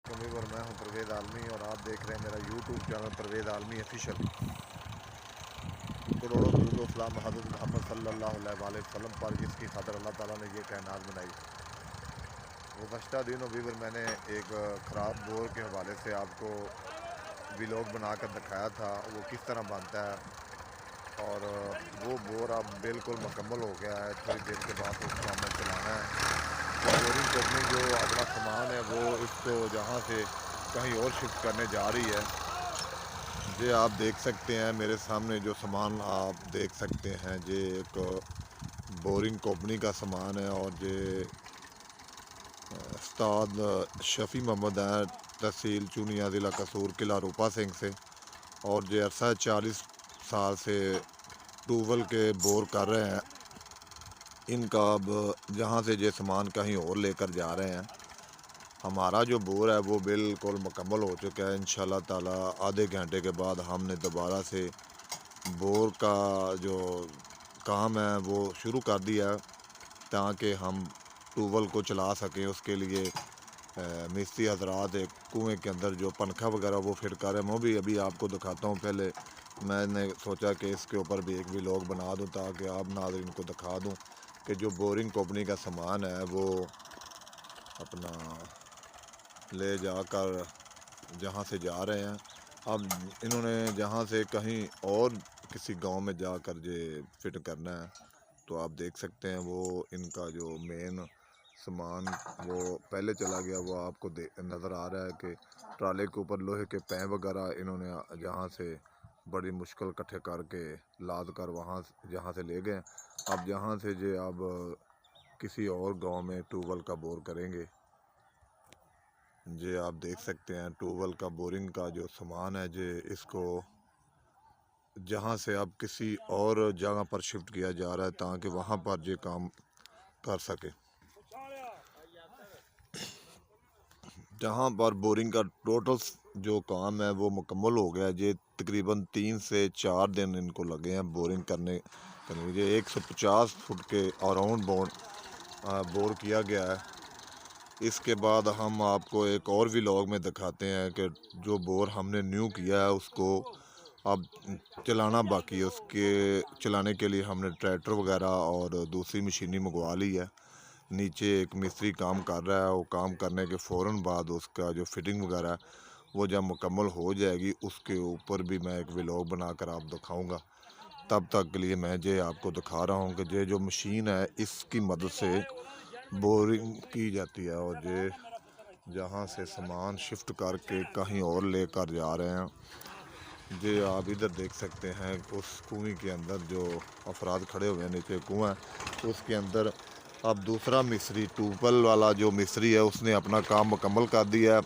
اور میں ہوں پرویز عالمی اور آپ دیکھ رہے ہیں میرا یوٹیوب چینل پرویز عالمی آفیشیل۔ کروڑوں درود و سلام حضرت محمد صلی اللہ علیہ وآلہ وسلم پر، جس کی خاطر اللہ تعالیٰ نے یہ کائنات بنائی۔ گزشتہ دنوں بھی میں نے ایک خراب بور کے حوالے سے آپ کو ویلاگ بنا کر دکھایا تھا وہ کس طرح بنتا ہے، اور وہ بور اب بالکل مکمل ہو گیا ہے۔ تھوڑی دیر کے بعد اس کو ہمیں چلانا ہے۔ بورنگ کمپنی جو اپنا سامان ہے وہ اس کو جہاں سے کہیں اور شفٹ کرنے جا رہی ہے۔ یہ آپ دیکھ سکتے ہیں میرے سامنے جو سامان آپ دیکھ سکتے ہیں، یہ ایک بورنگ کمپنی کا سامان ہے، اور یہ استاد شفیع محمد ہیں، تحصیل چونیا، ضلع قصور، قلعہ روپا سنگھ سے، اور یہ عرصہ 40 سال سے ٹیوبویل کے بور کر رہے ہیں۔ ان کا اب جہاں سے یہ سامان کہیں اور لے کر جا رہے ہیں۔ ہمارا جو بور ہے وہ بالکل مکمل ہو چکا ہے۔ انشاءاللہ تعالی آدھے گھنٹے کے بعد ہم نے دوبارہ سے بور کا جو کام ہے وہ شروع کر دیا ہے، تاکہ ہم ٹیوبویل کو چلا سکیں۔ اس کے لیے مستری حضرات ایک کنویں کے اندر جو پنکھا وغیرہ وہ فٹ کر رہے ہیں، وہ بھی ابھی آپ کو دکھاتا ہوں۔ پہلے میں نے سوچا کہ اس کے اوپر بھی ایک ویلاگ بنا دوں تاکہ آپ ناظرین کو دکھا دوں کہ جو بورنگ کمپنی کا سامان ہے وہ اپنا لے جا کر جہاں سے جا رہے ہیں۔ اب انہوں نے جہاں سے کہیں اور کسی گاؤں میں جا کر یہ فٹ کرنا ہے، تو آپ دیکھ سکتے ہیں وہ ان کا جو مین سامان وہ پہلے چلا گیا۔ وہ آپ کو نظر آ رہا ہے کہ ٹرالے کے اوپر لوہے کے پین وغیرہ انہوں نے جہاں سے بڑی مشکل کٹھے کر کے لاد کر وہاں جہاں سے لے گئے۔ اب جہاں سے یہ اب کسی اور گاؤں میں ٹیوبویل کا بور کریں گے۔ یہ آپ دیکھ سکتے ہیں ٹیوبویل کا بورنگ کا جو سامان ہے، یہ اس کو جہاں سے اب کسی اور جگہ پر شفٹ کیا جا رہا ہے تاکہ وہاں پر یہ کام کر سکے۔ جہاں پر بورنگ کا ٹوٹل جو کام ہے وہ مکمل ہو گیا ہے۔ یہ تقریباً 3 سے 4 دن ان کو لگے ہیں بورنگ کرنے کے لیے۔ 150 فٹ کے اراؤنڈ بور کیا گیا ہے۔ اس کے بعد ہم آپ کو ایک اور ویلاگ میں دکھاتے ہیں کہ جو بور ہم نے نیو کیا ہے اس کو اب چلانا باقی ہے۔ اس کے چلانے کے لیے ہم نے ٹریکٹر وغیرہ اور دوسری مشینیں منگوا لی ہے۔ نیچے ایک مستری کام کر رہا ہے، وہ کام کرنے کے فوراً بعد اس کا جو فٹنگ وغیرہ ہے وہ جب مکمل ہو جائے گی، اس کے اوپر بھی میں ایک ویلاگ بنا کر آپ دکھاؤں گا۔ تب تک کے لیے میں یہ آپ کو دکھا رہا ہوں کہ یہ جو مشین ہے اس کی مدد سے بورنگ کی جاتی ہے، اور یہ جہاں سے سامان شفٹ کر کے کہیں اور لے کر جا رہے ہیں۔ یہ آپ ادھر دیکھ سکتے ہیں اس کنویں کے اندر جو افراد کھڑے ہوئے ہیں، نیچے کنواں ہے، اس کے اندر اب دوسرا مستری ٹیوبویل والا جو مستری ہے اس نے اپنا کام مکمل کر دیا ہے۔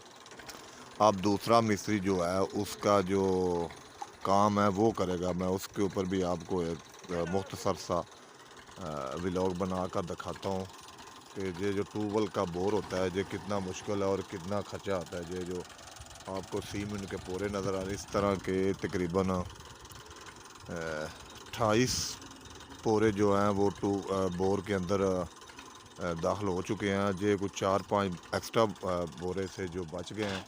اب دوسرا مستری جو ہے اس کا جو کام ہے وہ کرے گا۔ میں اس کے اوپر بھی آپ کو ایک مختصر سا ویلاگ بنا کر دکھاتا ہوں کہ یہ جو ٹیوبویل کا بور ہوتا ہے یہ کتنا مشکل ہے اور کتنا خرچہ آتا ہے۔ یہ جو آپ کو سیمنٹ کے پورے نظر آ رہے اس طرح کے تقریباً 28 پورے جو ہیں وہ بور کے اندر داخل ہو چکے ہیں۔ یہ کچھ 4-5 ایکسٹرا بورے سے جو بچ گئے ہیں،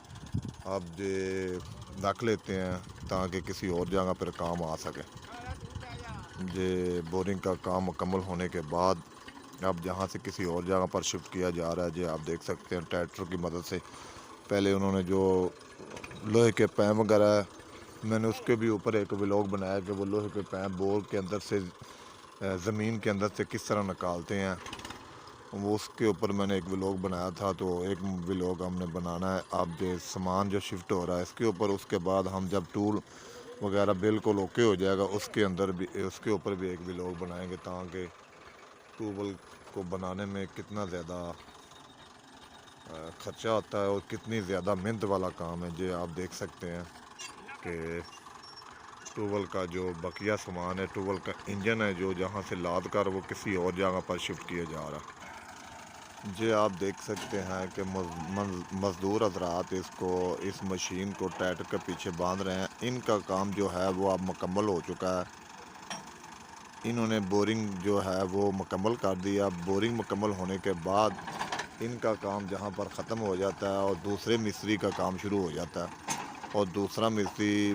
اب یہ رکھ لیتے ہیں تاکہ کسی اور جگہ پر کام آ سکے۔ یہ بورنگ کا کام مکمل ہونے کے بعد اب جہاں سے کسی اور جگہ پر شفٹ کیا جا رہا ہے، یہ آپ دیکھ سکتے ہیں ٹریکٹر کی مدد سے۔ پہلے انہوں نے جو لوہے کے پین وغیرہ ہے، میں نے اس کے بھی اوپر ایک ویلاگ بنایا کہ وہ لوہے کے پین بور کے اندر سے زمین کے اندر سے کس طرح نکالتے ہیں، وہ اس کے اوپر میں نے ایک ویلاگ بنایا تھا۔ تو ایک ویلاگ ہم نے بنانا ہے اب یہ سامان جو شفٹ ہو رہا ہے اس کے اوپر۔ اس کے بعد ہم جب ٹول وغیرہ بالکل اوکے ہو جائے گا اس کے اندر بھی اس کے اوپر بھی ایک ویلاگ بنائیں گے تاکہ ٹیوبویل کو بنانے میں کتنا زیادہ خرچہ ہوتا ہے اور کتنی زیادہ محنت والا کام ہے۔ یہ آپ دیکھ سکتے ہیں کہ ٹیوبویل کا جو بقیہ سامان ہے، ٹیوبویل کا انجن ہے جو جہاں سے لاد کر وہ کسی اور جگہ پر شفٹ کیا جا رہا ہے۔ یہ آپ دیکھ سکتے ہیں کہ مزدور حضرات اس مشین کو ٹریکٹر کے پیچھے باندھ رہے ہیں۔ ان کا کام جو ہے وہ اب مکمل ہو چکا ہے۔ انہوں نے بورنگ جو ہے وہ مکمل کر دیا۔ بورنگ مکمل ہونے کے بعد ان کا کام جہاں پر ختم ہو جاتا ہے اور دوسرے مستری کا کام شروع ہو جاتا ہے، اور دوسرا مستری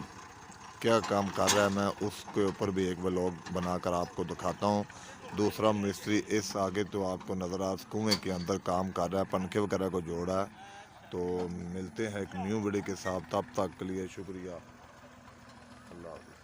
کیا کام کر رہا ہے میں اس کے اوپر بھی ایک ولاگ بنا کر آپ کو دکھاتا ہوں۔ دوسرا مستری اس آگے تو آپ کو نظر کنویں کے اندر کام کر رہا ہے، پنکھے وغیرہ کو جوڑا ہے۔ تو ملتے ہیں ایک نیو ویڈیو کے ساتھ، تب تک کے لیے شکریہ، اللہ حافظ۔